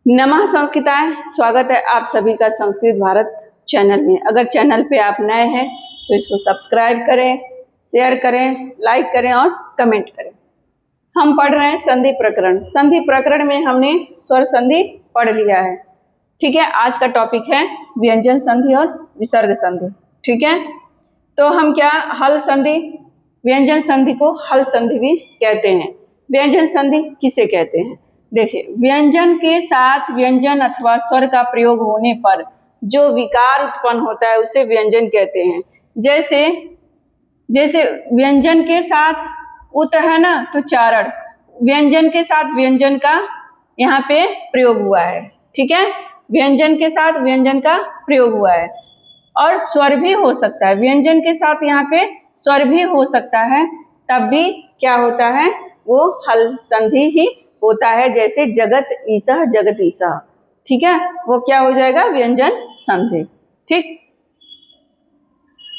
नमः संस्कृताय। स्वागत है आप सभी का संस्कृत भारत चैनल में। अगर चैनल पे आप नए हैं तो इसको सब्सक्राइब करें, शेयर करें, लाइक करें और कमेंट करें। हम पढ़ रहे हैं संधि प्रकरण। संधि प्रकरण में हमने स्वर संधि पढ़ लिया है। ठीक है, आज का टॉपिक है व्यंजन संधि और विसर्ग संधि। ठीक है, तो हम क्या हल संधि, व्यंजन संधि को हल संधि भी कहते हैं। व्यंजन संधि किसे कहते हैं? देखिए, व्यंजन के साथ व्यंजन अथवा स्वर का प्रयोग होने पर जो विकार उत्पन्न होता है उसे व्यंजन कहते हैं। जैसे जैसे व्यंजन के साथ उत है ना, तो चारण, व्यंजन के साथ व्यंजन का यहाँ पे प्रयोग हुआ है। ठीक है, व्यंजन के साथ व्यंजन का प्रयोग हुआ है। और स्वर भी हो सकता है, व्यंजन के साथ यहाँ पे स्वर भी हो सकता है, तब भी क्या होता है, वो हल संधि ही होता है। जैसे जगत ईसह जगत ईसह, ठीक है, वो क्या हो जाएगा, व्यंजन संधि। ठीक,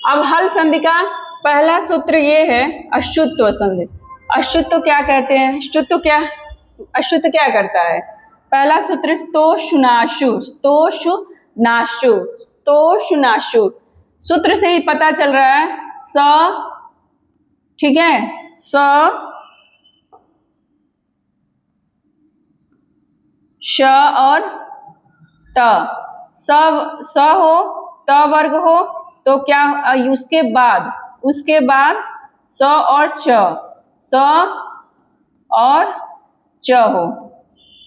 अब हल संधि का पहला सूत्र ये है अश्रुत्व संधि। अश्रुत्व क्या कहते हैं? अश्रुत्व क्या करता है? पहला सूत्र स्तोषुनाशु, स्तोषुनाशु, स्तोषुनाशु। सूत्र से ही पता चल रहा है स, ठीक है, स, श और त। स हो, त वर्ग हो तो क्या, उसके बाद स और च, स और च हो।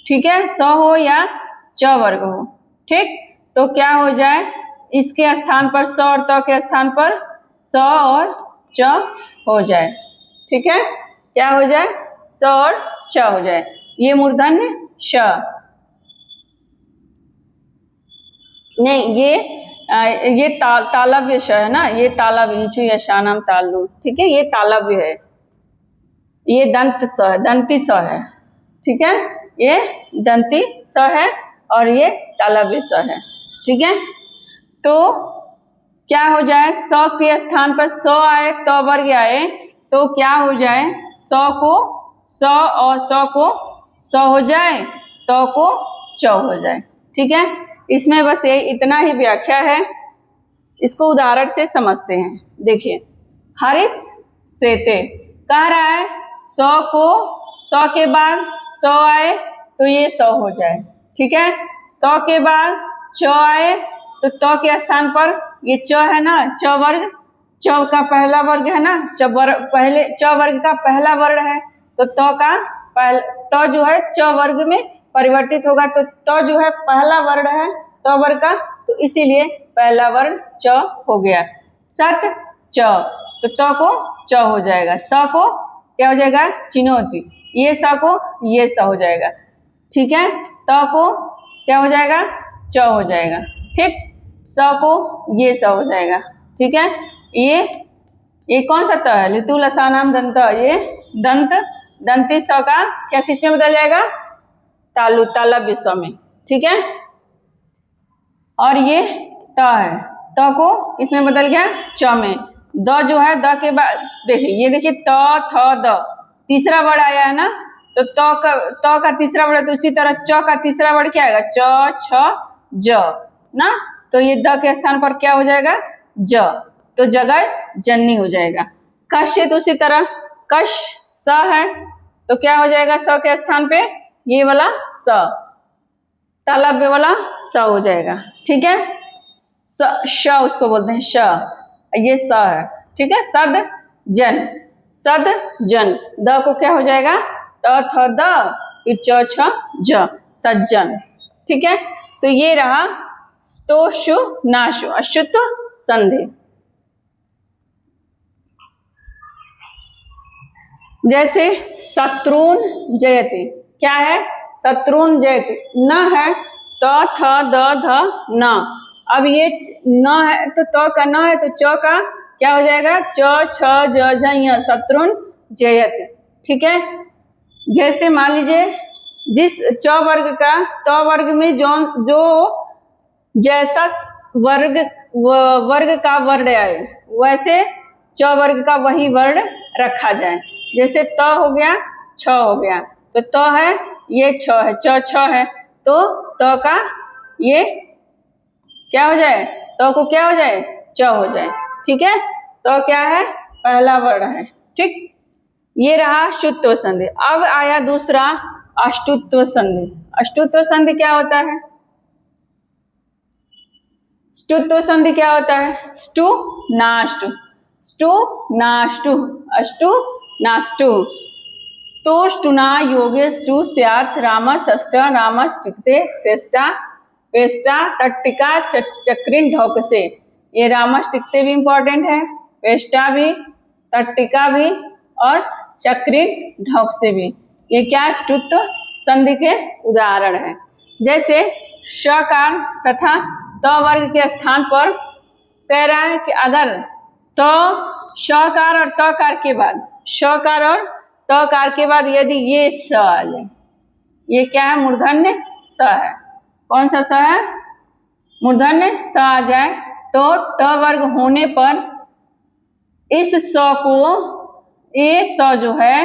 ठीक है, स हो या च वर्ग हो। ठीक, तो क्या हो जाए, इसके स्थान पर स और त के स्थान पर स और च हो जाए। ठीक है, क्या हो जाए, स और च हो जाए। ये मूर्धन्य श नहीं, ये तालव्य श है ना, ये तालव्य इचु यशानाम तालु। ठीक है, ये तालव्य है, ये दंत स है, दंती स है। ठीक है, ये दंती स है और ये तालव्य स है। ठीक है, तो क्या हो जाए, स के स्थान पर स आए, त वर्ग आए तो क्या हो जाए, स को स और स को स हो जाए, त को च हो जाए। ठीक है, इसमें बस ये इतना ही व्याख्या है। इसको उदाहरण से समझते हैं। देखिए, हरिश सेते कह रहा है स को स के बाद स आए तो ये स हो जाए। ठीक है, त के बाद च आए तो त के स्थान पर ये च है ना, च वर्ग, च का पहला वर्ग है ना, पहले च वर्ग का पहला वर्ण है तो त जो है च वर्ग में परिवर्तित होगा, तो त जो है पहला वर्ण है त वर्ग का, तो इसीलिए पहला वर्ण च हो गया। सत च, तो त को च हो जाएगा, स को क्या हो जाएगा, चिनोती, ये स को ये स हो जाएगा। ठीक है, त को क्या हो जाएगा, च हो जाएगा। ठीक, स को ये स हो जाएगा। ठीक है, ये कौन सा त है, लितु लसानाम दंत, ये दंती स का क्या किस में बदल जाएगा, तालु, तालव्य स में। ठीक है, और ये त है, त को इसमें बदल गया च में। द जो है, द के बाद देखिए, ये देखिए त थ द, तीसरा वर्ड आया है ना, तो त का तीसरा वर्ड, तो उसी तरह च का तीसरा वर्ड क्या आएगा, च छ ज ना, तो ये द के स्थान पर क्या हो जाएगा, ज, तो जगह जननी हो जाएगा। कश है तो उसी तरह कश स है तो क्या हो जाएगा, स के स्थान पे ये वाला स, तालव्य वाला स हो जाएगा। ठीक है, श उसको बोलते हैं श, ये स है। ठीक है, सद जन, सद जन, द को क्या हो जाएगा, त थ द, फिर च छ ज, सज्जन। ठीक है, तो ये रहा स्तोषु नाशु अश्रुत्व संधि। जैसे शत्रुन जयते, क्या है, शत्रुन जयते, न है, त थ द ध न। अब ये न है तो त का न है तो च का क्या हो जाएगा, च छ ज झ, शत्रुन जयते। ठीक है, जैसे मान लीजिए जिस च वर्ग का त वर्ग में जो जैसा वर्ग का वर्ण आए वैसे च वर्ग का वही वर्ण रखा जाए। जैसे त हो गया, छ हो गया, तो त है, ये छ है, च छ है, तो त का ये क्या हो जाए, तो को क्या हो जाए, च हो जाए। ठीक है, तो क्या है, पहला वर्ण है। ठीक, ये रहा शुत्व संधि। अब आया दूसरा अष्टुत्व संधि। अष्टुत्व संधि क्या होता है, ष्टुत्व संधि क्या होता है, स्टु नाष्टु, स्टु नाष्टु, अष्टु नाष्टु, स्तोष्टुना योगे स्टु स्यात् रामस्य रामस्टिक्ते श्रेष्ठा वेष्टा तट्टिका चक्रिन ढोक से। ये रामस्टिक्ते भी इंपॉर्टेंट है, वेष्टा भी, तट्टिका भी और चक्रिन ढोक से भी। ये क्या ष्टुत्व संधि के उदाहरण है। जैसे शकार तथा त वर्ग के स्थान पर कह रहा है कि अगर तो शकार और तकार के बाद, शकार और तकार के बाद यदि ये स आ जाए, ये क्या है, मूर्धन्य स है। कौन सा स है, मूर्धन्य स आ जाए तो ट वर्ग होने पर इस स को, ये स जो है,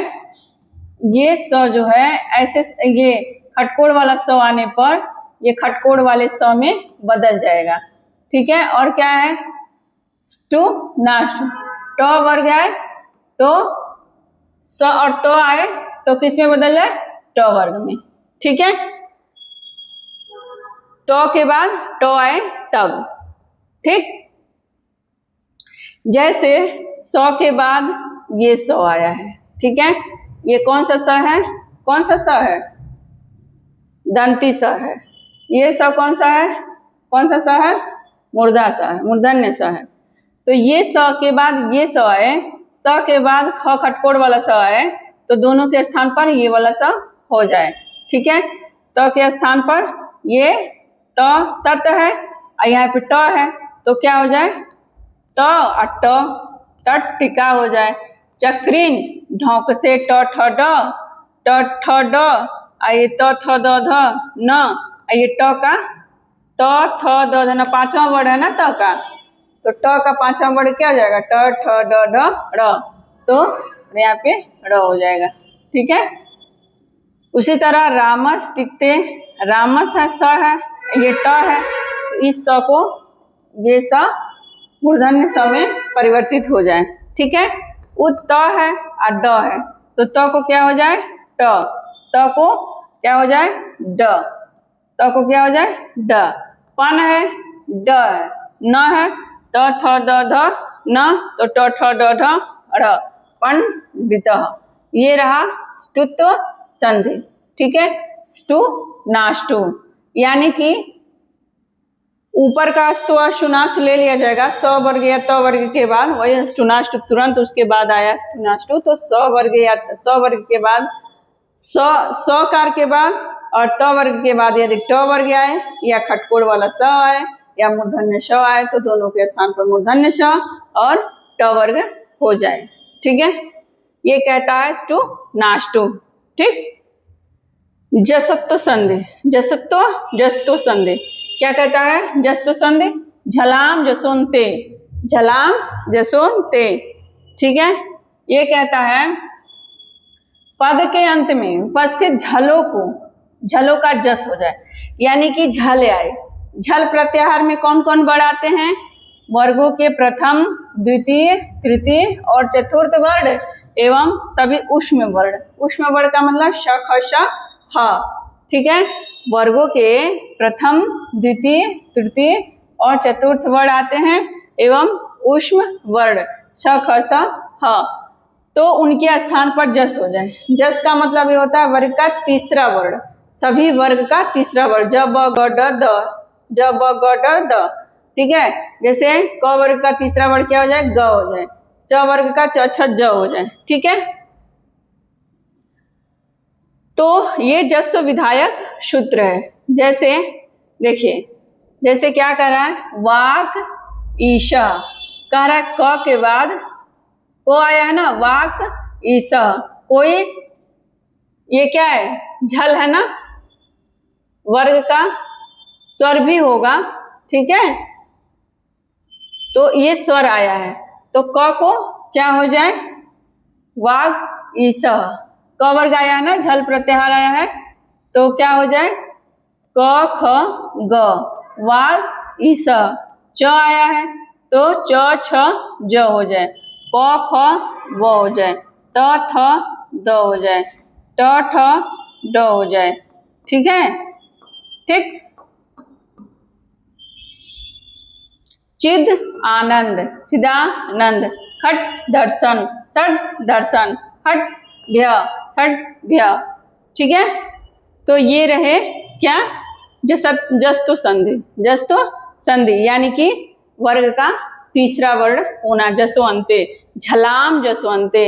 ये स जो है ऐसे, ये खटकोड़ वाला स आने पर ये खटकोड़ वाले स में बदल जाएगा। ठीक है, और क्या है, स्टु नाष्टु, ट वर्ग आए तो स और तो आए तो किस में बदल जाए, ट वर्ग में। ठीक है, तो के बाद ट आए तब। ठीक, जैसे स के बाद ये स आया है। ठीक है, ये कौन सा स है, कौन सा स है, दंती स है। ये स कौन सा है, कौन सा स है, मूर्धा स है, मूर्धन्य स है। तो ये स के बाद ये स आए, स के बाद ख खटकोड़ वाला स आए तो दोनों के स्थान पर ये वाला स हो जाए। ठीक है, त के स्थान पर ये त तत है और यहाँ पे ट है तो क्या हो जाए, त और ट, तट टिका हो जाए। चक्रिन ढोक से ट ठ ड, ट ठ ड, ये त थ द ध न, ये ट का त थ द ध न, पांचवा वर्ड है ना त का, तो ट का पांचवा वर्ड क्या हो जाएगा, ट ठ ड ढ ड़, तो यहाँ पे ड़ हो जाएगा। ठीक है, उसी तरह रामस टिकते, रामस है स है, ये ट है, तो इस स को ये स मूर्धन्य स में परिवर्तित हो जाए। ठीक है, वो त है और ड है तो त को क्या हो जाए, ट, त को क्या हो जाए, ड, त को क्या हो जाए, ड। पन है, ड है, न है, त थ द ध न, तो ट ठ ड ढ ड़, पन वितः। ये रहा ष्टुत्व संधि। ठीक है, स्टु नाष्टु, यानी कि ऊपर का स्तु अष्टुनाष्टु ले लिया जाएगा, स वर्ग या त वर्ग के बाद, वही अष्टुनाष्टु तुरंत उसके बाद आया अष्टुनाष्टु, तो स वर्ग या स वर्ग के बाद, स कार के बाद और त वर्ग के बाद यदि ट वर्ग आए या खटकोड़ वाला स आए या मूर्धन्य श आए तो दोनों के स्थान पर मूर्धन्य श और ट वर्ग हो जाए। ठीक है, ये कहता है ष्टु नाष्टु। ठीक, जसत्व संधि, जसत्व जस्तो संधि क्या कहता है, जस्तो संधि, झलाम जसोन्ते, झलाम जसोन्ते। ठीक है, ये कहता है पद के अंत में उपस्थित झलों को, झलों का जस हो जाए, यानी कि झल आए। झल प्रत्याहार में कौन कौन वर्ण आते हैं, वर्गों के प्रथम द्वितीय तृतीय और चतुर्थ वर्ण एवं सभी ऊष्म वर्ण। ऊष्म वर्ण का मतलब श ख श ह। ठीक है, वर्गों के प्रथम द्वितीय तृतीय और चतुर्थ वर्ण आते हैं एवं ऊष्म वर्ण श ख स ह, तो उनके स्थान पर जस हो जाए। जस का मतलब ये होता है वर्ग का तीसरा वर्ण, सभी वर्ग का तीसरा वर्ण, ज ब ग ड द, ज ब ग ड द। ठीक है, जैसे क वर्ग का तीसरा वर्ण क्या हो जाए, ग हो जाए, च वर्ग का च छ ज हो जाए। ठीक है, तो ये जस्व विधायक सूत्र है। जैसे देखिए, जैसे क्या कह रहा है, वाक ईशा कह रहा है, क के बाद को आया है ना, वाक ईशा, कोई ये क्या है, झल है ना, वर्ग का स्वर भी होगा। ठीक है, तो ये स्वर आया है तो क को क्या हो जाए, वाग ईसा, क वर्ग आया है ना, झल प्रत्याहार आया है तो क्या हो जाए, क ख ग, वाग ई स, च आया है तो च छ ज हो जाए, प फ व हो जाए, त थ द हो जाए, ट ठ ड हो जाए। ठीक है, ठीक। चिद आनंद, चिदानंद, खट दर्शन, षट दर्शन, हट भ्य, षट भ्य। ठीक है, तो ये रहे क्या, जस्तु संधि। जस्तु संधि यानी कि वर्ग का तीसरा वर्ण होना, जसो अंते, झलाम जसो अंते,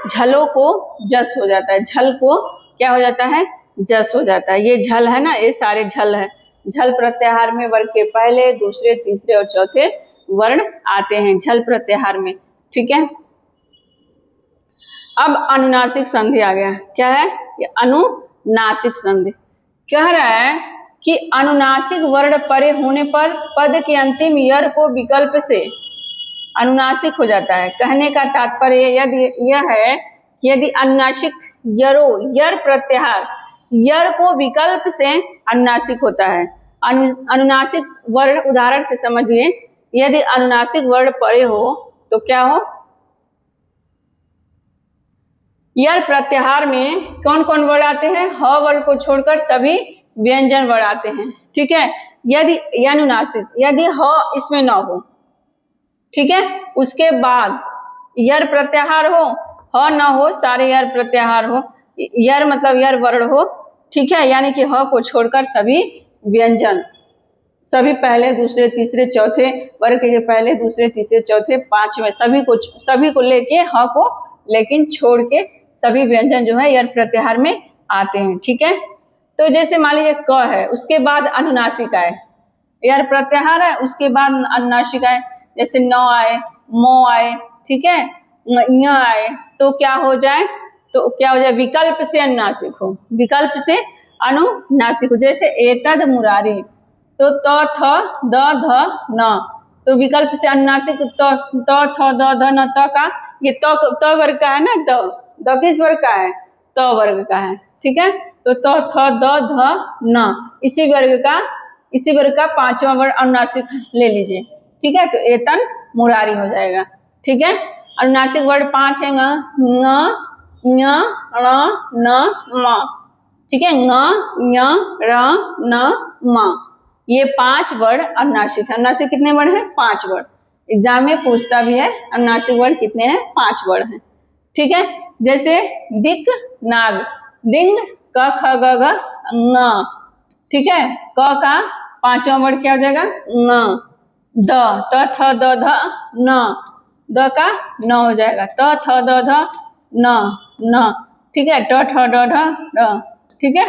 झलो को जस हो जाता है, झल को क्या हो जाता है, जस हो जाता है। ये झल है ना, ये सारे झल है। झल प्रत्याहार में वर्ग के पहले, दूसरे, तीसरे और चौथे वर्ण आते हैं झल प्रत्याहार में। ठीक है, अब अनुनासिक संधि आ गया। क्या है ये, अनुनासिक संधि। कह रहा है कि अनुनासिक वर्ण परे होने पर पद के अंतिम यर को विकल्प से अनुनासिक हो जाता है। कहने का तात्पर्य यदि यह है कि यदि अनुनासिक यरो, यर प्रत्याहार, यर को विकल्प से अनुनासिक होता है। अनुनासिक वर्ण उदाहरण से समझिए, यदि अनुनासिक वर्ण परे हो तो क्या हो, यर प्रत्याहार में कौन कौन वर्ण आते हैं, ह वर्ण को छोड़कर सभी व्यंजन वर्ण आते हैं। ठीक है, यदि अनुनासिक, यदि ह इसमें न हो, ठीक है, उसके बाद यर प्रत्याहार हो, ह न हो, सारे यर प्रत्याहार हो, यर मतलब यर वर्ण हो। ठीक है, यानी कि ह को छोड़कर सभी व्यंजन, सभी पहले, दूसरे, तीसरे, चौथे वर्ग के पहले, दूसरे, तीसरे, चौथे, पांचवें, सभी को लेके, ह को लेकिन छोड़ के सभी व्यंजन जो है यर प्रत्याहार में आते हैं। ठीक है, तो जैसे मान लीजिए क है, उसके बाद अनुनासिक आए, यर प्रत्याहार है, उसके बाद अनुनासिक आए, जैसे न आए, मो आए, ठीक है, य आए, तो क्या हो जाए, तो क्या हो जाए, विकल्प से अनुनासिक हो, विकल्प से अनुनासिक हो। जैसे एतद मुरारी, तो त थ द ध न, तो विकल्प से अनुनासिक, त थ द ध न, त का ये त वर्ग का है ना, द किस वर्ग का है, त वर्ग का है। ठीक है, तो त थ द ध न, इसी वर्ग का पांचवा वर्ण अनुनासिक ले लीजिए। ठीक है, तो एतन मुरारी हो जाएगा। ठीक है, अनुनासिक वर्ण 5 है, ङ, ञ, ण, न, म। ठीक है, ङ, ञ, र, न, म, ये 5 वर्ण अनुनासिक है। अनुनासिक कितने वर्ण हैं, 5 वर्ण। एग्जाम में पूछता भी है अनुनासिक वर्ण कितने हैं, 5 वर्ण हैं। ठीक है, जैसे दिक नाग, दिंग, क ख ग घ ङ। ठीक है, क का पांचवा वर्ण क्या हो जाएगा, ङ, द, त थ द ध न, द का न हो जाएगा, त थ द ध न। ठीक है, ट ठ ड ढ ड। ठीक है,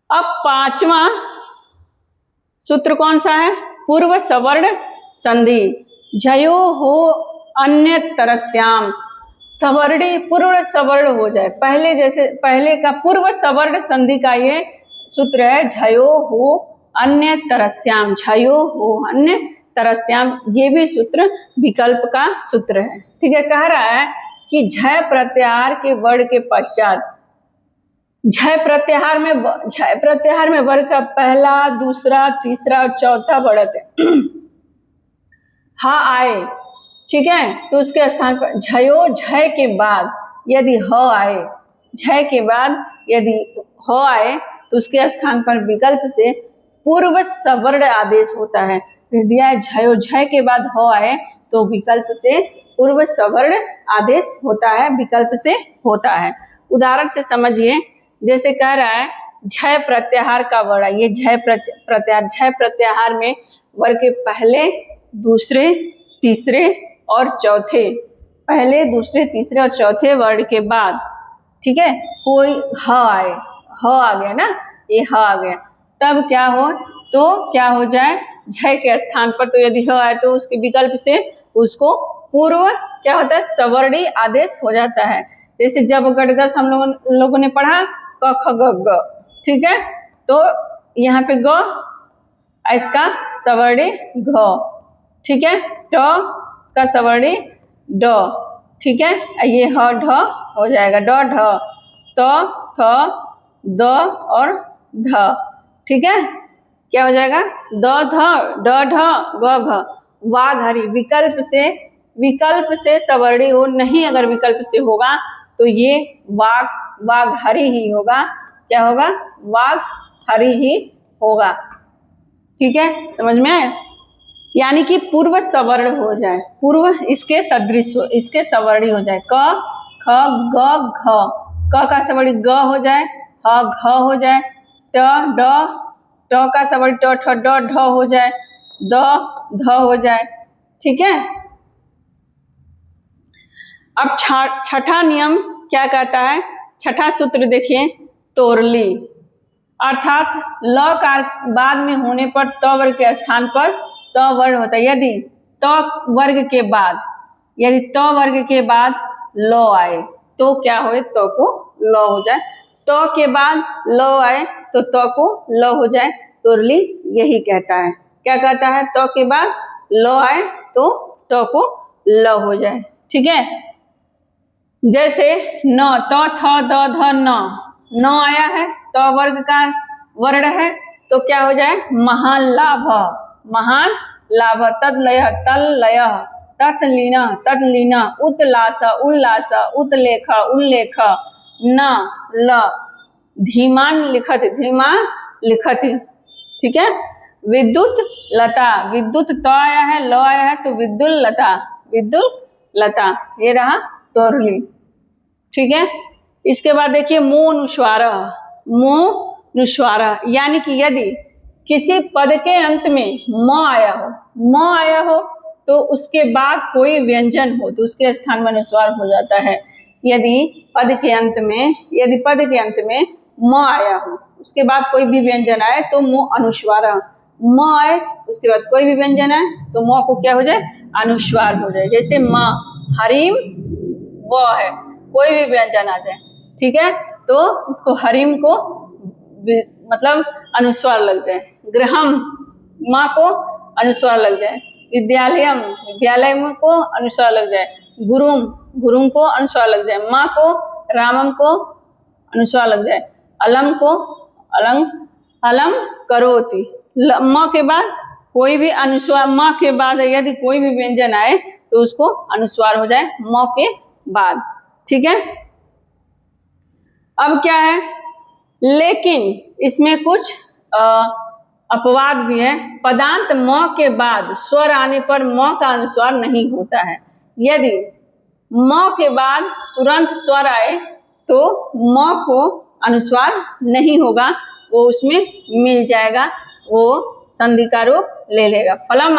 अब पांचवा सूत्र कौन सा है, पूर्व सवर्ण संधि। झयो हो अन्य तरस्याम, सवर्णी पूर्व सवर्ण हो जाए, पहले जैसे पहले का पूर्व सवर्ण संधि का ये सूत्र है, झयो हो अन्य तरस्याम, झयो हो अन्य तरस्याम, ये भी सूत्र विकल्प का सूत्र है। ठीक है, कह रहा है कि झय प्रत्याहार के वर्ण के पश्चात, झय प्रत्याहार में वर्ग का पहला, दूसरा, तीसरा और चौथा बढ़त है, हा आए। ठीक है, तो उसके स्थान पर झयो, झय के बाद यदि ह आए, झय के बाद यदि ह आए तो उसके स्थान पर विकल्प से पूर्व सवर्ण आदेश होता है। दिया है झयो, झय के बाद ह आए तो विकल्प से पूर्व सवर्ण आदेश होता है, विकल्प से होता है। उदाहरण से समझिए, जैसे कह रहा है झय प्रत्याहार का वर्ण, ये झय प्रत्याहार, झय प्रत्याहार में वर्ग के पहले, दूसरे, तीसरे और चौथे, पहले, दूसरे, तीसरे और चौथे वर्ण के बाद, ठीक है, कोई ह आए, ह आ गया ना, ये ह आ गया, तब क्या हो, तो क्या हो जाए, झय के स्थान पर तो यदि ह आए तो उसके विकल्प से उसको पूर्व क्या होता है, सवर्णी आदेश हो जाता है। जैसे जब गणदस हम लोगों ने पढ़ा, क ख ग ग, ठीक है, तो यहाँ पे ग, इसका सवर्णी घ, ठीक है, ट इसका सवर्णी ड, ठीक है, ये ह ढ हो जाएगा, ड ढ, त थ द और ध, ठीक है, क्या हो जाएगा, द ध ड ढ ग घ, वाघ हरी। विकल्प से सवर्णी हो, नहीं अगर विकल्प से होगा तो ये वाघ हरी ही होगा। क्या होगा, वाघ हरी ही होगा। ठीक है, समझ में आए? यानी कि पूर्व सवर्ण हो जाए, पूर्व इसके सदृश हो, इसके सवर्णी हो जाए। क ख ग घ, क का सवर्णी ग हो जाए, ह घ हो जाए, ट ड, ट का सवर्णी ट ठ ड ढ हो जाए, द ध हो जाए। ठीक है, अब छठा नियम क्या कहता है, छठा सूत्र देखिए, तोरली, अर्थात ल का बाद में होने पर त वर्ग के स्थान पर स वर्ण होता है। यदि त वर्ग के बाद ल आए तो क्या हो, त को ल हो जाए। त के बाद ल आए तो त को ल हो जाए। तोरली यही कहता है, क्या कहता है, त के बाद ल आए तो त को ल हो जाए। ठीक है, जैसे न, त थ द ध न आया है, त वर्ग का वर्ण है तो क्या हो जाए, महान लाभ, तदलय तल्लय, तत्लीन उत्लास उल्लास, उत्लेख उल्लेख, न ल, धीमान लिखति। ठीक है, विद्युत त आया है, ल आया है तो विद्युत लता, ये रहा तोरली। ठीक है, इसके बाद देखिए मोनुस्वार, यानी कि यदि किसी पद के अंत में म आया हो तो उसके बाद कोई व्यंजन हो तो उसके स्थान में अनुस्वार हो जाता है। यदि पद के अंत में म आया हो, उसके बाद कोई भी व्यंजन आए तो मो अनुस्वार, म आए उसके बाद कोई भी व्यंजन आए तो म को क्या हो जाए, अनुस्वार हो जाए। जैसे म हरिम व है, कोई भी व्यंजन आ जाए, ठीक है, तो इसको हरिम को मतलब अनुस्वार लग जाए। गृहम, माँ को अनुस्वार लग जाए। विद्यालयम को अनुस्वार लग जाए। गुरुम को अनुस्वार लग जाए। माँ को, रामम को अनुस्वार लग जाए। अलम को अलम करोति। म के बाद कोई भी अनुस्वार, म के बाद यदि कोई भी व्यंजन आए तो उसको अनुस्वार हो जाए म के बाद। ठीक है, अब क्या है, लेकिन इसमें कुछ अपवाद भी है। पदांत म के बाद स्वर आने पर म का अनुस्वार नहीं होता है। यदि म के बाद तुरंत स्वर आए तो म को अनुस्वार नहीं होगा, वो उसमें मिल जाएगा, वो संधि का रूप ले लेगा। फलम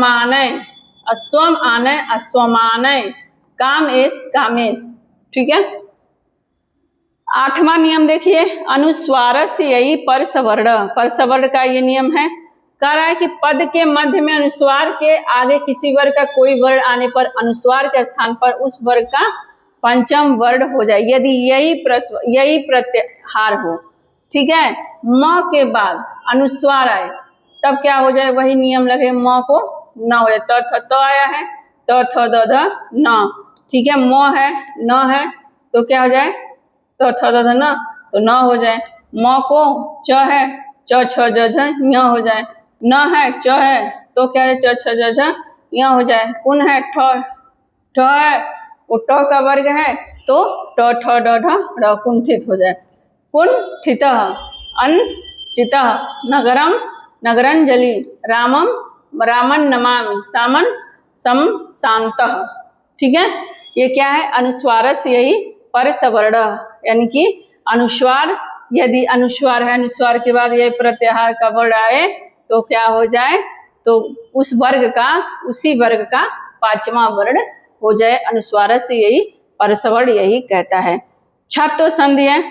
आनय, अश्वम आनय अश्वमानय, कामेश। ठीक है, आठवां नियम देखिए, अनुस्वार से यही परसवर्ण का ये नियम है। कह रहा है कि पद के मध्य में अनुस्वार के आगे किसी वर्ग का कोई वर्ण आने पर अनुस्वार के स्थान पर उस वर्ग का पंचम वर्ण हो जाए, यदि यही प्रत्याहार हो। ठीक है, म के बाद अनुस्वार आए तब क्या हो जाए, वही नियम लगे, म को न हो जाए। त आया है, त थ द ध न। ठीक है, म है, न है तो क्या हो जाए, तो थ द ध न तो न हो जाए। म को च है, च छ ज झ ञ हो जाए। न है, च है तो क्या है, च छ ज झ ञ हो जाए। कुन है, ठ है, वो ट का वर्ग है तो ट ठ ड ढ र कुंठित हो जाए। कुंठित, अनचित, नगरम नगरंजलि, रामन नमामि, सम शांतः। ठीक है, ये क्या है, अनुस्वार से यही परसवर्ण, यानी कि अनुस्वार, यदि अनुस्वार है, अनुस्वार के बाद यह प्रत्याहार का वर्ण आए तो क्या हो जाए, तो उस वर्ग का, उसी वर्ग का पांचवा वर्ण हो जाए। अनुस्वार से यही परसवर्ण यही कहता है। छत्व संधि है,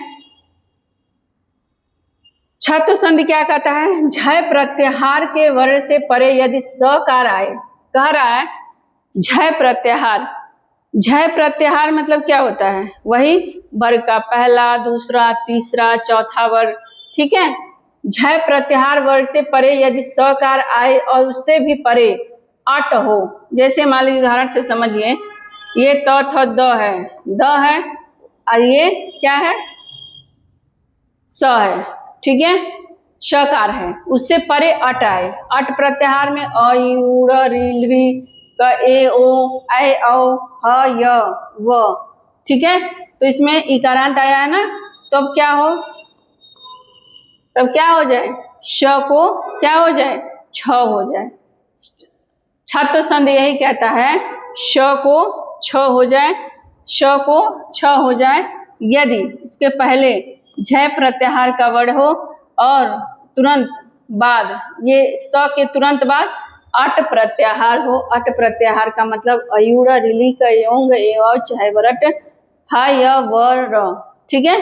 छत्व संधि क्या कहता है, झय प्रत्याहार के वर्ण से परे यदि सकार आए, कह रहा है झय प्रत्याहार मतलब क्या होता है, वही वर्ग का पहला, दूसरा, तीसरा, चौथा वर्ग। ठीक है, झय प्रत्याहार वर्ग से परे यदि सकार आए और उससे भी परे अट हो, जैसे मान लीजिए उदाहरण से समझिए, ये त थ द है और ये क्या है, स है, ठीक है, शकार है, उससे परे अट आए, अट प्रत्याहार में अ यू र री री क ए ओ ऐ औ ह य व, ठीक है। तो इसमें इकारांत आया है ना, तो अब क्या हो, तब क्या हो जाए, श को क्या हो जाए, छ हो जाए। छात्र संध यही कहता है, श को छ हो जाए, श को छ हो जाए यदि इसके पहले झ प्रत्याहार का वर्ण हो और तुरंत बाद, ये स के तुरंत बाद अट प्रत्याहार हो। अट प्रत्याहार का मतलब अयूड़ा रिली का योंग ए चाहे वरट हा य व र, ठीक है।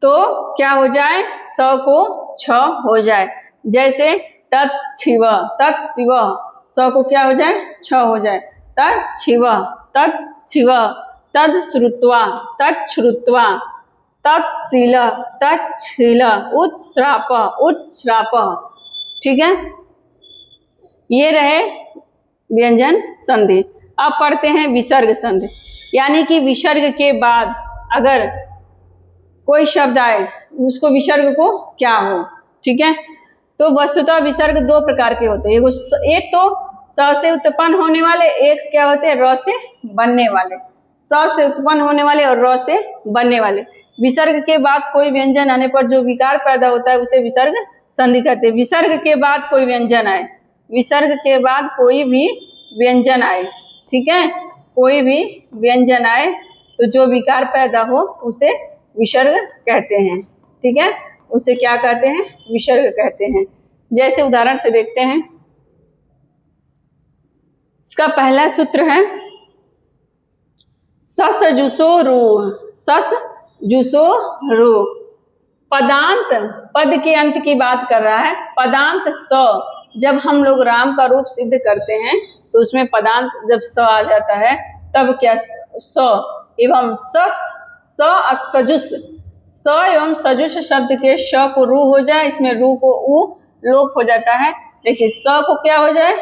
तो क्या हो जाए, स को छ हो जाए, जैसे तत्शिव, तत्शिव, स को क्या हो जाए, छ हो जाए, तत्शिव, तत्शिव, तत्श्रुत्वा, तत्श्रुत्वा, तत्शील, तत्शील, उत्श्राप, उत्श्राप, ठीक है। ये रहे व्यंजन संधि। अब पढ़ते हैं विसर्ग संधि, यानी कि विसर्ग के बाद अगर कोई शब्द आए उसको विसर्ग को क्या हो, ठीक है। तो वस्तुतः विसर्ग दो प्रकार के होते हैं, एक तो स से उत्पन्न होने वाले, एक क्या होते हैं, र से बनने वाले। स से उत्पन्न होने वाले और र से बनने वाले। विसर्ग के बाद कोई व्यंजन आने पर जो विकार पैदा होता है उसे विसर्ग संधि कहते हैं। विसर्ग के बाद कोई व्यंजन आए, विसर्ग के बाद कोई भी व्यंजन आए, ठीक है, कोई भी व्यंजन आए तो जो विकार पैदा हो उसे विसर्ग कहते हैं, ठीक है, उसे क्या कहते हैं, विसर्ग कहते हैं। जैसे उदाहरण से देखते हैं, इसका पहला सूत्र है सस जुसो रू, सस जुसो रू। पदांत, पद के अंत की बात कर रहा है। पदांत स, जब हम लोग राम का रूप सिद्ध करते हैं तो उसमें पदांत जब स आ जाता है तब क्या, स एवं सस, स सजुस, स एवं सजुस शब्द के श को रू हो जाए, इसमें रू को उ लोप हो जाता है। देखिए स को क्या हो जाए,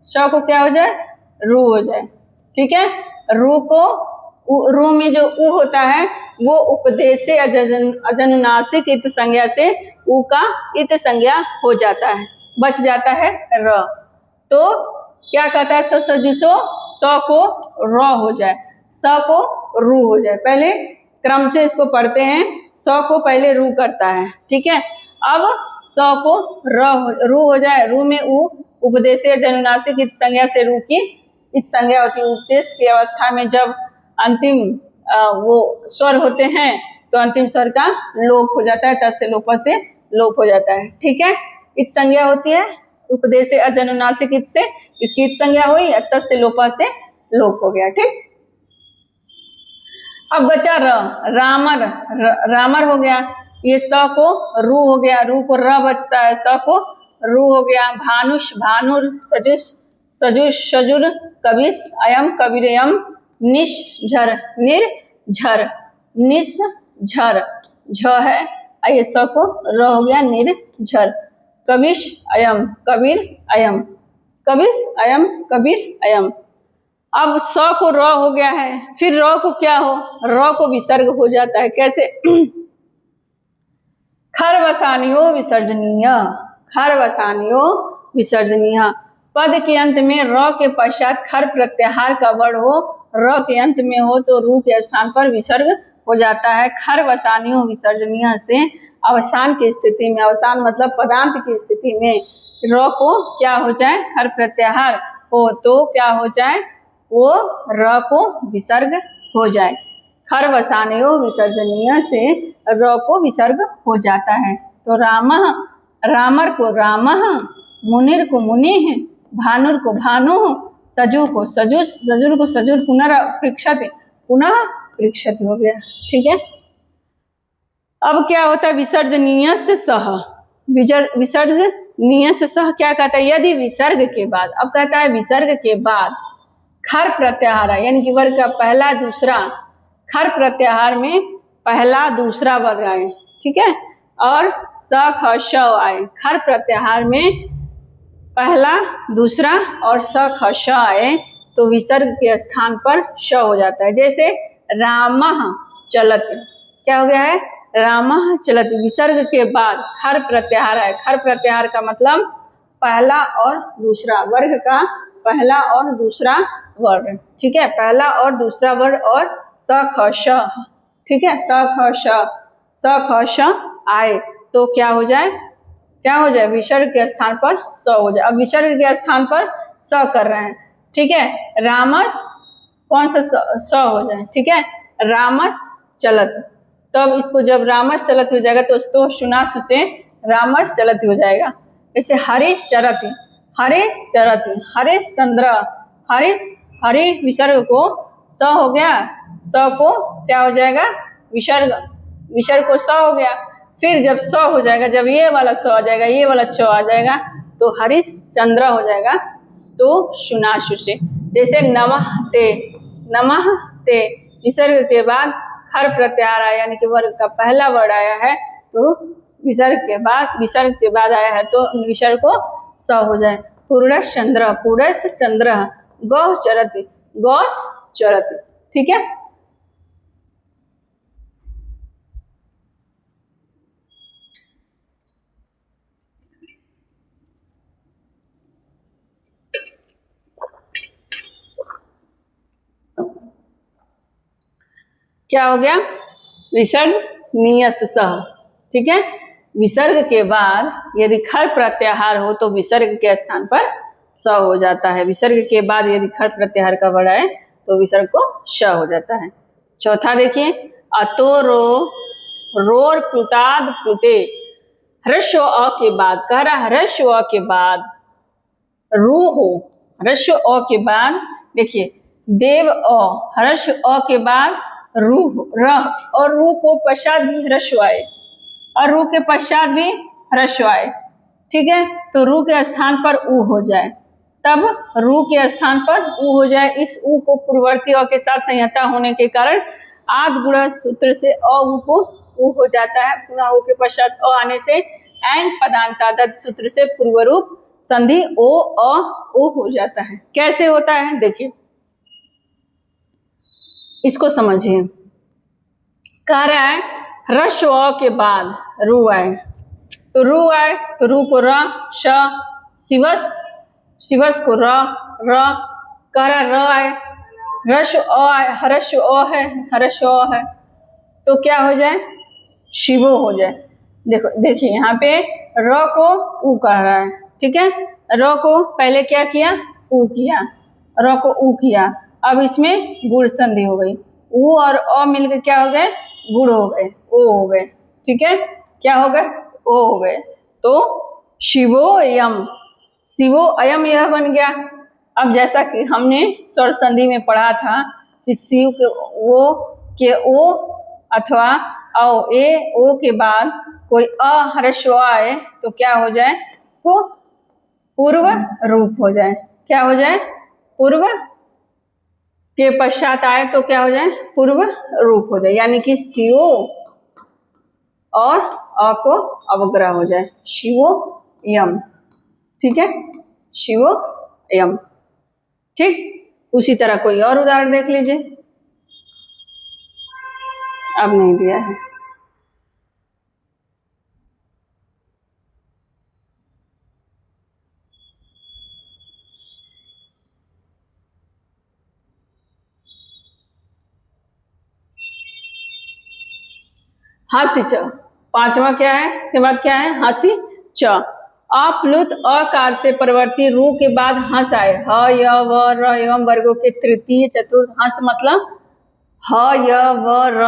श को क्या हो जाए, रू हो जाए, ठीक है। रू को रू में जो उ होता है वो उपदेशे अजनुनासिक इत संज्ञा से उ का इत संज्ञा हो जाता है, बच जाता है र। तो क्या कहता है, सजुसो, स को र हो जाए, स को रू हो जाए। पहले क्रम से इसको पढ़ते हैं, स को पहले रू करता है, ठीक है। अब स को रू हो जाए, रू में उ उपदेशे जनुनासिक इत संज्ञा से रू की इत संज्ञा होती है। उपदेश की अवस्था में जब अंतिम वो स्वर होते हैं तो अंतिम स्वर का लोप हो जाता है, तस् से लोप से लोप हो जाता है, ठीक है। इत संज्ञा होती है, उपदेशे अजनुनासिक इत से इसकी इत संज्ञा हुई, तस् से लोप से लोप हो गया, ठीक। अब बचा र, रामर, रामर हो गया, ये स को रू हो गया, रू को र बचता है, स को रू हो गया। भानुष, भानुर, सजुष, सजुष, सजुर, कविस, अयम, कबीरयम, निश्झर, निर्झर, निश्झर, झ है, ये स को र हो गया, निर्झर। कविश, अयम, कबीर, अयम, कविस, अयम, कबीर, अयम। अब स को र हो गया है, फिर र को क्या हो, र को विसर्ग हो जाता है। कैसे, खरवसानियो विसर्जनीय, खरवसानियो विसर्जनीय। पद के अंत में र के पश्चात खर प्रत्याहार का वर्ण हो, र के अंत में हो तो रू के स्थान पर विसर्ग हो जाता है। खरवसानियो विसर्जनीय से अवसान की स्थिति में, अवसान मतलब पदांत की स्थिति में र को क्या हो जाए, खर प्रत्याहार हो तो क्या हो जाए, वो र को विसर्ग हो जाए। खरवसानयो विसर्जनीय से र को विसर्ग हो जाता है। तो रामः, रामर को रामः, मुनिर को मुनिः, भानुर को भानुः, सजु को सजुष, सजुर को सजुर, पुनः पृक्षति हो गया, ठीक है। अब क्या होता है, विसर्जनीय से सह, विसर्जनीय से सह क्या कहता है, यदि विसर्ग के बाद, अब कहता है विसर्ग के बाद खर प्रत्याहार है, यानी कि वर्ग का पहला दूसरा, खर प्रत्याहार में पहला दूसरा वर्ग आए, ठीक है, और स ख श आए। खर प्रत्याहार में पहला दूसरा और स ख श आए तो विसर्ग के स्थान पर श हो जाता है। जैसे रामः चलति, क्या हो गया है, रामः चलति, विसर्ग के बाद खर प्रत्याहार है। खर प्रत्याहार का मतलब पहला और दूसरा वर्ग का पहला और दूसरा वर्ण, ठीक है, पहला और दूसरा वर्ण और स ख श, ठीक है, स ख श आए तो क्या हो जाए, क्या हो जाए, विसर्ग के स्थान पर स हो जाए। अब विसर्ग के स्थान पर स कर रहे हैं, ठीक है, रामस कौन सा स हो जाए, ठीक है, रामस चलत। तो अब इसको जब रामस चलत हो जाएगा तो शुनासु से रामस चलत हो जाएगा। जैसे हरीश चरति, हरीश चरति, हरीश चंद्र, हरीश, हरि विसर्ग को स हो गया, स को क्या हो जाएगा, विसर्ग, विसर्ग को स हो गया। फिर जब स हो जाएगा, जब ये वाला स आ जाएगा, ये वाला च आ जाएगा तो हरीश चंद्र हो जाएगा, तो शुनाशु से। जैसे नमः ते, नमः ते विसर्ग के बाद खर प्रत्याहार आया, यानी कि वर्ग का पहला वर्ड आया है तो विसर्ग के बाद आया है तो विसर्ग को स हो जाए। पूर्णश चंद्र, पूर्णश चंद्र, गौ चरति, गौस चरति, ठीक है। क्या हो गया, विसर्ग नियस सह, ठीक है। विसर्ग के बाद यदि खर प्रत्याहार हो तो विसर्ग के स्थान पर स हो जाता है। विसर्ग के बाद यदि खर प्रत्याहार का वर्ड आए तो विसर्ग को श हो जाता है। चौथा देखिए, अतो रो, रोर प्लुताद प्लुते, ह्रस्व अ के बाद कह रहा है, ह्रस्व अ के बाद रू हो, ह्रस्व अ के बाद देखिए देव अ, ह्रस्व अ के बाद रू र, और रू को पश्चात भी ह्रस्व आए, और रू के पश्चात भी ह्रस्व आए, ठीक है, तो रू के स्थान पर ऊ हो जाए, तब रू के स्थान पर ऊ हो जाए। इस ऊ को पूर्ववर्ती अ के साथ संहिता होने के कारण आद गुणा सूत्र से अ ऊ को ऊ हो जाता है, पुनः ऊ के पश्चात अ आने से एंग पदांतादत सूत्र से पूर्व रूप संधि ओ अ ओ हो जाता है। कैसे होता है देखिए, इसको समझिए। कह रहा है ह्रस्व अ के बाद रू आए, तो रू आए तो रू को र श, शिवस, शिवस को र र, कह रहा र आए, ह्रस्व अ आए, ह्रस्व अ है, ह्रस्व अ है तो क्या हो जाए, शिवो हो जाए। देखो देखिए यहाँ पे र को ऊ कह रहा है, ठीक है, र को पहले क्या किया, ऊ किया, र को ऊ किया, अब इसमें गुण संधि हो गई, ऊ और अ मिलकर क्या हो गए, गुण हो गए, ओ हो गए, ठीक है, क्या हो गए, ओ हो गए, तो शिवो यम, शिवो अयम यह बन गया। अब जैसा कि हमने स्वर संधि में पढ़ा था कि शिव के वो के ओ अथवा औ ए ओ के बाद कोई अ ह्रस्व आए तो क्या हो जाए, इसको पूर्व रूप हो जाए, क्या हो जाए, पूर्व के पश्चात आए तो क्या हो जाए, पूर्व रूप हो जाए, यानी कि शिवो और अ को अवग्रह हो जाए, शिवो यम, ठीक है, शिवो यम, ठीक। उसी तरह कोई और उदाहरण देख लीजिए, अब नहीं दिया है। हासी च, पांचवा क्या है, इसके बाद क्या है, हासी च। अप्लुत अकार से परवर्ती रू के बाद हंस आए, ह य व र एवं वर्गों के तृतीय चतुर्थ, हंस मतलब ह य व र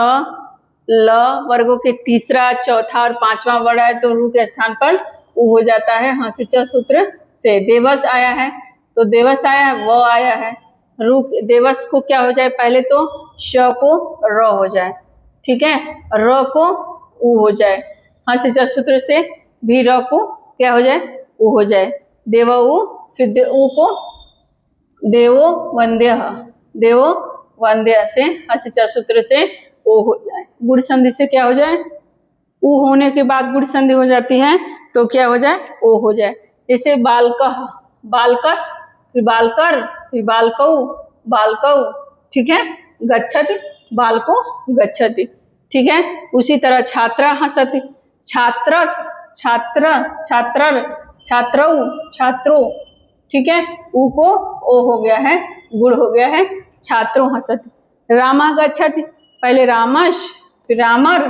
ल वर्गों के तीसरा चौथा और पांचवा वर्ड आए तो रू के स्थान पर ऊ हो जाता है हंसी च सूत्र से। देवस आया है तो देवस आया है, व आया है, रू देवस को क्या हो जाए, पहले तो श को र हो जाए, ठीक है, र को ऊ हो जाए, हंसी च सूत्र से भी र को क्या हो जाए, ऊ हो जाए, देव ऊ, फिर ऊ को देवो वंद्य, देवो वंद्य से हंसी च सूत्र से ओ हो जाए। गुण संधि से क्या हो जाए, ऊ होने के बाद गुण संधि हो जाती है तो क्या हो जाए, ओ हो जाए। जैसे बालकः, बालकस, फिर बालकर, फिर बालकौ, बालकौ, ठीक है, गच्छति, बालको गच्छति, ठीक है। उसी तरह छात्रा हसति, छात्रस, छात्र, छात्रर, छात्रौ, छात्रो, ठीक है। ऊ को ओ हो गया है, गुड़ हो गया है, छात्रो हसति। रामा गच्छति, पहले रामश, फिर रामर,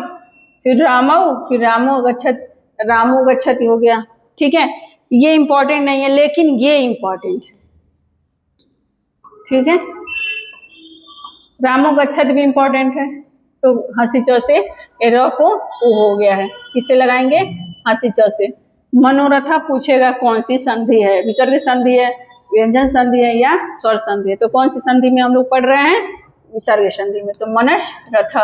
फिर रामौ, फिर रामो गच्छति, रामो गच्छति हो गया, ठीक है। ये इंपॉर्टेंट नहीं है लेकिन ये इंपॉर्टेंट है, ठीक है। रामो गच्छति भी इंपॉर्टेंट है, तो हंसी च से र को उ हो गया है, किसे लगाएंगे, हंसी च से। मनोरथा पूछेगा कौन सी संधि है, विसर्ग संधि है, व्यंजन संधि है या स्वर संधि है, तो कौन सी संधि में हम लोग पढ़ रहे हैं, विसर्ग संधि में। तो मनश रथ,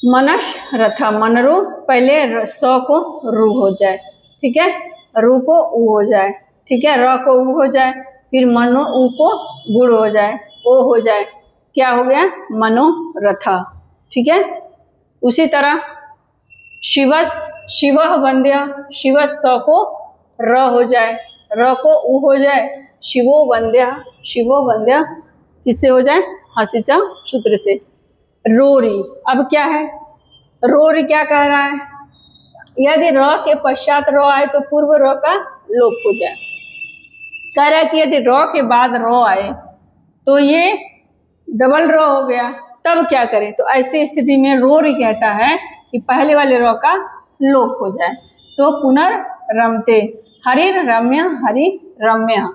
मनश रथ, मनरु, पहले स को रू हो जाए, ठीक है, रू को उ हो जाए, ठीक है, र को उ हो जाए, फिर मनो उ को गुड़ हो जाए, ओ हो जाए, क्या हो गया, मनोरथ, ठीक है। उसी तरह शिवस, शिव वंद्य, शिवस स को र हो जाए, र को उ हो जाए, शिवो वंद्य, शिवो वंद्य किससे हो जाए, हंसी च सूत्र से। रोरी, अब क्या है, रोरी क्या कह रहा है, यदि र के पश्चात र आए तो पूर्व र का लोप हो जाए। कह रहा है कि यदि र के बाद र आए तो ये डबल र हो गया, तब क्या करें, तो ऐसी स्थिति में रोरी कहता है कि पहले वाले र का लोप हो जाए, तो पुनर्रमते, हरि रम्य, हरि रम्य,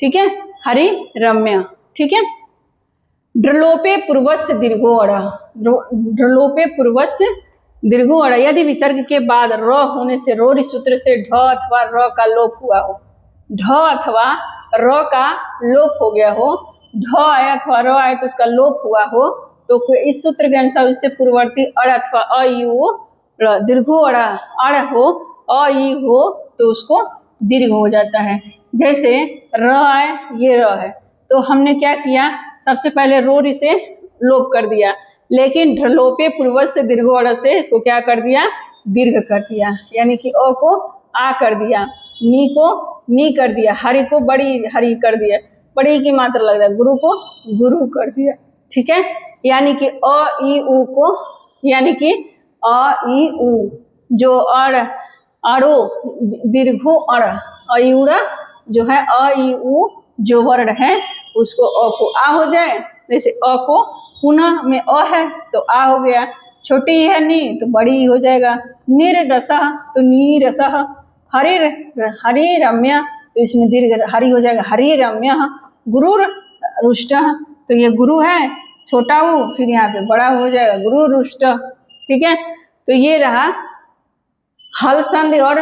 ठीक है, हरि रम्य, ठीक है। ड्रलोपे पूर्वस्य दीर्घो अड़, ड्रलोपे पूर्वस्य दीर्घो अड़, यदि विसर्ग के बाद र होने से रोरी सूत्र से ढ अथवा र का लोप हुआ हो, ढ अथवा र का लोप हो गया हो, ढ आया अथवा र आए तो उसका लोप हुआ हो, तो इस सूत्र के अनुसार उससे पूर्ववर्ती अड़ अथवा अ ई उ दीर्घो अड़ हो, अ ई हो तो उसको दीर्घ हो जाता है। जैसे र आए, ये र है, तो हमने क्या किया, सबसे पहले रोरी से लोप कर दिया, लेकिन ढलोपे पूर्वज से दीर्घो अड़ से इसको क्या कर दिया, दीर्घ कर दिया, यानी कि अ को आ कर दिया, नी को नी कर दिया, हरि को बड़ी हरि कर दिया, बड़ी की मात्रा लग रहा है, गुरु को गुरु कर दिया, ठीक है। यानी कि अ ई उ को, यानी कि अ ई उ जो अड़, अड़ो दीर्घो अड़, अयुड़ जो है अ ई उ जो वर्ण है उसको अ को आ हो जाए, जैसे अ को पुनः में अ है तो आ हो गया, छोटी है नी तो बड़ी हो जाएगा, निरसह तो नी रसह, हरि हरि रम्य तो इसमें दीर्घ हरि हो जाएगा, हरि रम्य, गुरु रुष्ट तो ये गुरु है छोटा ऊ, फिर यहाँ पे बड़ा हो जाएगा गुरु रुष्ट, ठीक है। तो ये रहा हल संधि और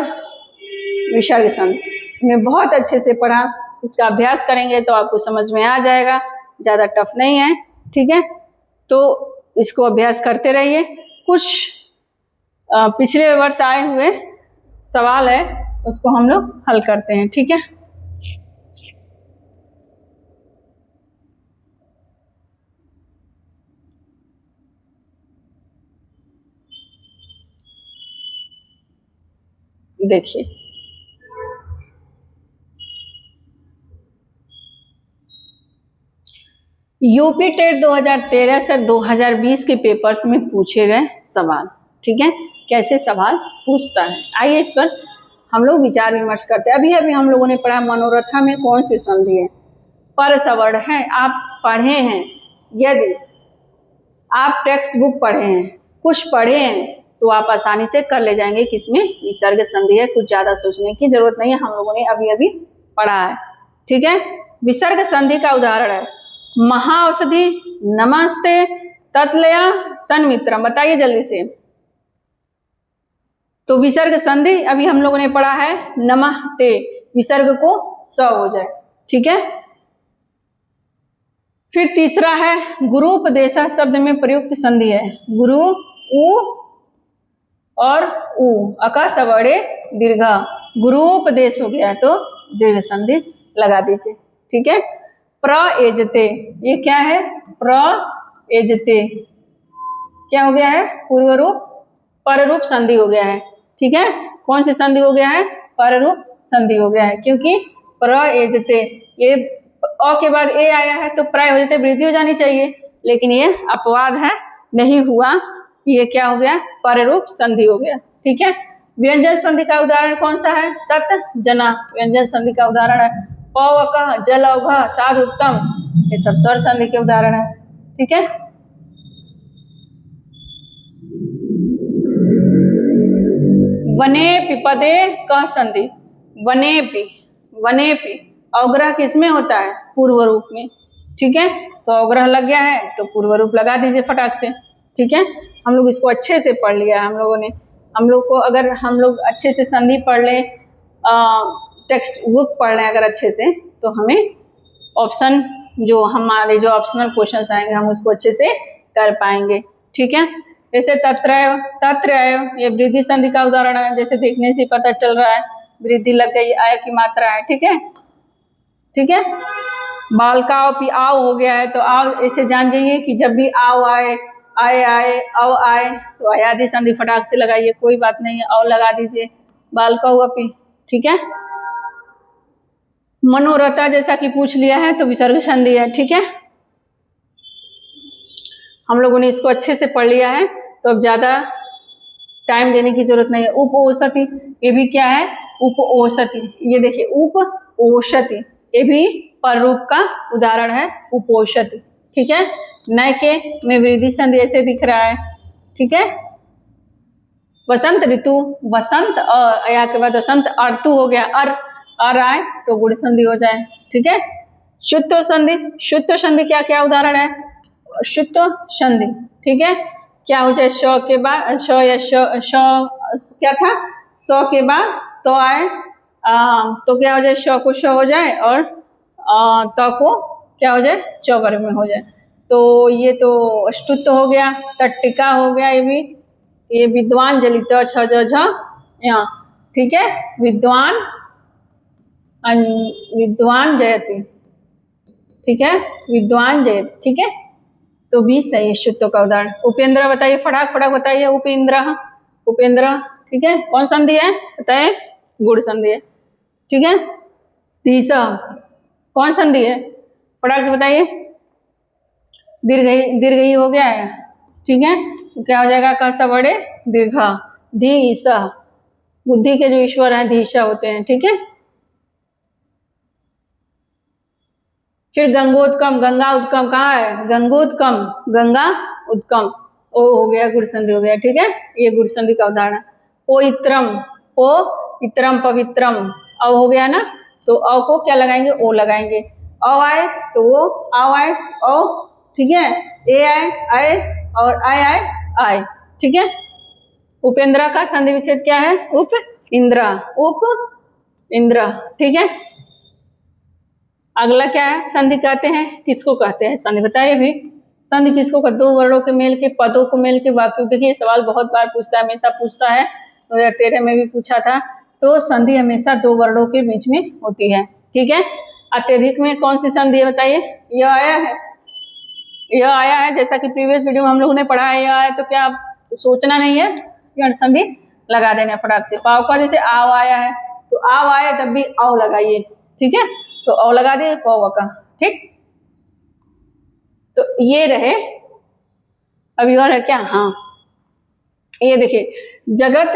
विसर्ग संधि में बहुत अच्छे से पढ़ा, इसका अभ्यास करेंगे तो आपको समझ में आ जाएगा, ज़्यादा टफ नहीं है, ठीक है। तो इसको अभ्यास करते रहिए। कुछ पिछले वर्ष आए हुए सवाल है उसको हम लोग हल करते हैं, ठीक है। देखिए, यूपी टेट 2013 से 2020 के पेपर्स में पूछे गए सवाल, ठीक है, कैसे सवाल पूछता है, आइए इस पर हम लोग विचार विमर्श करते हैं। अभी हम लोगों ने पढ़ा मनोरथा में कौन सी संधि है, पर सवर्ण है, आप पढ़े हैं, यदि आप टेक्स्ट बुक पढ़े हैं, कुछ पढ़े हैं तो आप आसानी से कर ले जाएंगे कि इसमें विसर्ग संधि है, कुछ ज़्यादा सोचने की जरूरत नहीं है, हम लोगों ने अभी अभी पढ़ा है, ठीक है। विसर्ग संधि का उदाहरण है महाऔषधि, नमस्ते, तत्लया, सन्मित्रम, बताइए जल्दी से। तो विसर्ग संधि अभी हम लोगों ने पढ़ा है नमस्ते, विसर्ग को स हो जाए, ठीक है। फिर तीसरा है गुरुपदेश शब्द में प्रयुक्त संधि है, गुरु उ और उ, अका सवड़े दीर्घ, गुरुपदेश हो गया तो दीर्घ संधि लगा दीजिए, ठीक है। प्रएजते, ये क्या है, प्रएजते क्या हो गया है, पूर्व रूप पर रूप संधि हो गया है, ठीक है। कौन सी संधि हो गया है, पर रूप संधि हो गया है, क्योंकि प्रएजते ये अ के बाद ए आया है तो प्राय हो जाते, वृद्धि हो जानी चाहिए, लेकिन ये अपवाद है, नहीं हुआ, ये क्या हो गया, पररूप संधि हो गया। ठीक है, व्यंजन संधि का उदाहरण कौन सा है, सत जना व्यंजन संधि का उदाहरण है। पवक जल अवघ साध उत्तम, ये सब स्वर संधि के उदाहरण है। ठीक है, वने पिपदे क संधि, वनेपि, वनेपि अवग्रह किसमें होता है, पूर्व रूप में। ठीक है, तो अवग्रह लग गया है तो पूर्व रूप लगा दीजिए फटाक से। ठीक है, हम लोग इसको अच्छे से पढ़ लिया हम लोगों ने। हम लोग को अगर हम लोग अच्छे से संधि पढ़ लें, टेक्स्ट बुक पढ़ लें अगर अच्छे से, तो हमें ऑप्शन जो हमारे जो ऑप्शनल क्वेश्चंस आएंगे हम उसको अच्छे से कर पाएंगे। ठीक है, जैसे तत्रैव, तत्रैव ये वृद्धि संधि का उदाहरण है, जैसे देखने से पता चल रहा है वृद्धि लग गई, आय की मात्रा है। ठीक है, ठीक है, बालकाओ पी आओ हो गया है, तो आओ ऐसे जान जाइए कि जब भी आओ आए, आए आए, औ आए, तो आयादी संधि फटाक से लगाइए, कोई बात नहीं है, औ लगा दीजिए, बालकाओ अपी। ठीक है, मनोरथा जैसा कि पूछ लिया है तो विसर्ग संधि है। ठीक है, हम लोगों ने इसको अच्छे से पढ़ लिया है, तो अब ज्यादा टाइम देने की जरूरत नहीं है। उप औषधि, ये भी क्या है, उप औषधि, ये देखिए उप औषधि, ये भी पर रूप का उदाहरण है, उप औषधि। ठीक है, नय के में वृद्धि संधि ऐसे दिख रहा है। ठीक है, वसंत ऋतु, वसंत या के बाद वसंत अर्तु हो गया, अर आए तो गुण संधि हो जाए। ठीक है, शुद्ध संधि, शुद्ध संधि क्या क्या उदाहरण है, शुद्ध संधि। ठीक है, क्या हो जाए, श के बाद श या श क्या था, स के बाद तो आए, तो क्या हो जाए, श को श हो जाए और त को क्या हो जाए, च वर्ग में हो जाए। तो ये तो अष्टुत्व हो गया, तट्टिका हो गया, ये विद्वान जली च छ ज झ यहाँ। ठीक है, विद्वान विद्वान जयति। ठीक है, विद्वान जयति। ठीक है, तो भी सही है शुद्ध का उदाहरण। उपेंद्र बताइए, फटाक फटाक बताइए, उपेंद्र, उपेंद्र। ठीक है, कौन संधि है बताइए, गुण संधि है। ठीक है, तीसरा कौन संधि है, फटाक से बताइए, दीर्घई, दीर्घई हो गया है। ठीक है, तो क्या हो जाएगा, क स बड़े दीर्घा, धी ईसा, बुद्धि के जो ईश्वर हैं धीशा होते हैं। ठीक है, फिर गंगोत्कम, गंगा उत्कम कहाँ है, गंगोत्कम, गंगा उत्कम, ओ हो गया, गुण संधि हो गया। ठीक है, ये गुण संधि का उदाहरण है। पोइत्रम, ओ इत्रम पवित्रम, अ हो गया ना, तो अ को क्या लगाएंगे, ओ लगाएंगे, अ आए तो वो, आओ आए ओ। ठीक है, ए आए आए और आए आए आए। ठीक है, उपेंद्र का संधि विच्छेद क्या है, उप इंद्रा, उप इंद्रा। ठीक है, अगला क्या है, संधि कहते हैं, किसको कहते हैं संधि बताइए भी, संधि किसको कहते, दो वर्णों के मेल के, पदों को मेल के, वाक्यों। देखिए सवाल बहुत बार पूछता है, हमेशा पूछता है, 2013 में भी पूछा था। तो संधि हमेशा दो वर्णों के बीच में होती है। ठीक है, अत्यधिक में कौन सी संधि है बताइए, यह आया है, यह आया है, जैसा कि प्रीवियस वीडियो में हम लोगों ने पढ़ा है, यह आया, तो क्या सोचना नहीं है, यह संधि लगा देना फटाक से। पाव का जैसे आव आया है, तो आव आया तब भी आओ लगाइए। ठीक है, तो औ लगा दिए पौ का। ठीक, तो ये रहे, अभी और है क्या, हाँ ये देखिए, जगत,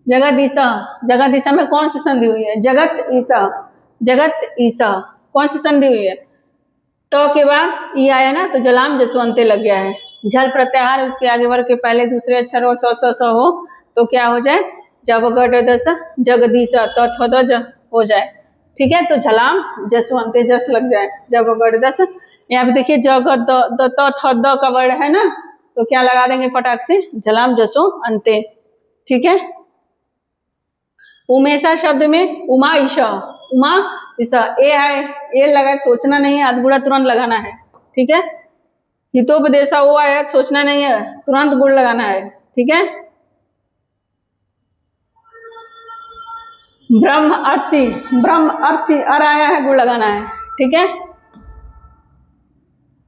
जगत ईसा, जगत ईसा में कौन सी संधि हुई है, जगत ईसा, जगत ईसा, कौन सी संधि हुई है, तो के बाद ई आया ना, तो जलाम जसवंते लग गया है, झल प्रत्याहार, उसके आगे वर्ग के पहले दूसरे अक्षर हो, स हो, तो क्या हो जाए, जब गढ़ दस जगदीसा, तो हो जाए। ठीक है, तो झलाम जसवंते, जस लग जाए, जब गढ़ दस। यहाँ पे देखिए जग द का वर्ड है ना, तो क्या लगा देंगे फटाक से, झलाम जसो अंते। ठीक है, उमेशा शब्द में उमा ईशा, उमा ईशा, ए है, ए लगा, सोचना नहीं है, अधगुड़ा तुरंत लगाना है। ठीक है, हितोपदेशा वो आया, सोचना नहीं है, तुरंत गुण लगाना है। ठीक है, ब्रह्म अर्षि, ब्रह्म अर्षि, अर आया है, गुण लगाना है। ठीक है,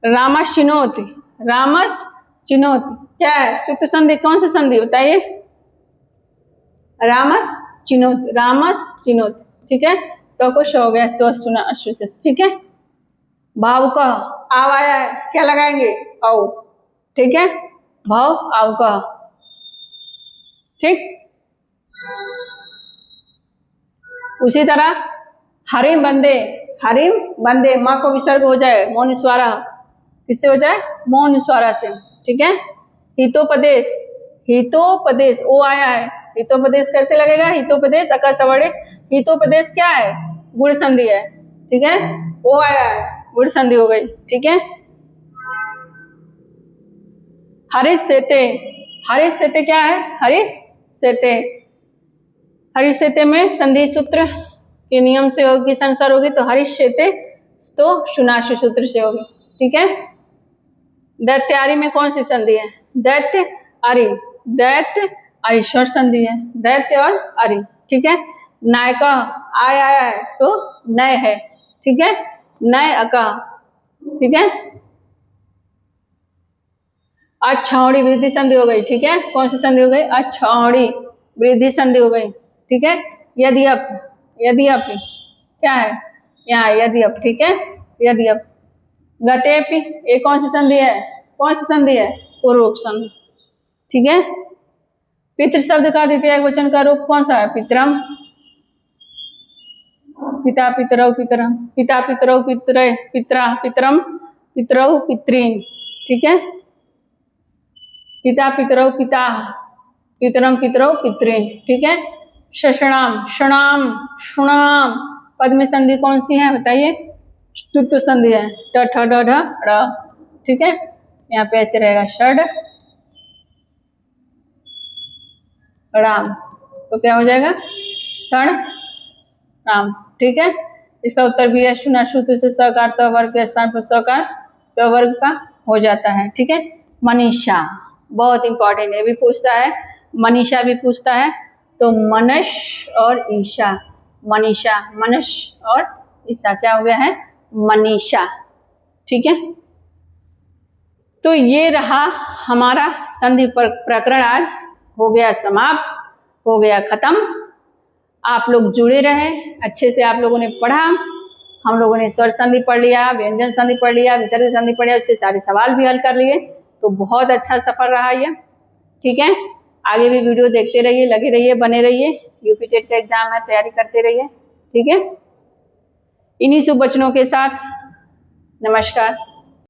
रामस चिनोति, रामस चिनोति क्या है, शुद्ध संधि, कौन सी संधि बताइए, रामस चिनोति, रामस चिनोति। ठीक है, सौ को शो हो गया, ठीक है, भाव का आव आया है, क्या लगाएंगे, औ। ठीक है, भव आवकह, ठीक। उसी तरह हरिम बंदे, हरिम बंदे, माँ को विसर्ग हो जाए मौन स्वारा, किससे हो जाए, मौन स्वारा से, ठीक है। हितोपदेश, हितोपदेश ओ आया है, हितोपदेश कैसे लगेगा, हितोपदेश अकर सवर्णे, हितोपदेश क्या है, गुण संधि है, ठीक है, ओ आया है, गुण संधि हो गई, ठीक है। हरीश सेते, हरीश सेते क्या है, हरीश सेते, हरीश सेते में संधि सूत्र के नियम से होगी, किस अनुसार होगी, तो हरीश सेते तो शुनाशु सूत्र से होगी, ठीक है। दैत्यारी में कौन सी संधि है, दैत्य अरि, दैत्य अरिश्वर संधि है, दैत्य और अरि, ठीक है। नायका आय आया है तो नय है, ठीक है, नय अका, ठीक है। अच्छौड़ी वृद्धि संधि हो गई, ठीक है, कौन सी संधि हो गई, अच्छौड़ी वृद्धि संधि हो गई, ठीक है। यदि अप, यदि अप क्या है यहाँ, यदि अप, ठीक है, यदि अप। गतेपि ये कौन सी संधि है, कौन सी संधि है, पूर्व संधि, ठीक है। पितृ शब्द का द्वितीय वचन का रूप कौन सा है, पितरम, पिता पितरौ पितरम, पिता पितरौ पितरे पितरा पितरम, पितरौ पितरीन, ठीक है। पिता पितरौ पिता, पितरम पितरौ पितरीन, ठीक है। शषणाम, शणाम, शुणाम, पद में संधि कौन सी है बताइए, स्तुत्व संधि है, ट ठ ड ढ ड़, ठीक है। यहाँ पे ऐसे रहेगा षड राम, तो क्या हो जाएगा, षण राम, ठीक है। इसका उत्तर भी है सूत्र से सकार तो वर्ग के स्थान पर सकार तो वर्ग का हो जाता है, ठीक है। मनीषा बहुत इंपॉर्टेंट है, भी पूछता है, मनीषा भी पूछता है, तो मनश और ईशा, मनीषा, मनश और ईशा क्या हो गया है, मनीषा, ठीक है। तो ये रहा हमारा संधि प्रकरण, आज हो गया समाप्त, हो गया खत्म। आप लोग जुड़े रहे, अच्छे से आप लोगों ने पढ़ा, हम लोगों ने स्वर संधि पढ़ लिया, व्यंजन संधि पढ़ लिया, विसर्ग संधि पढ़ लिया, उसके सारे सवाल भी हल कर लिए, तो बहुत अच्छा सफर रहा ये, ठीक है। आगे भी वीडियो देखते रहिए, लगे रहिए, बने रहिए, यूपी टेट का एग्जाम है, तैयारी करते रहिए, ठीक है। इन्हीं शुभ वचनों के साथ नमस्कार।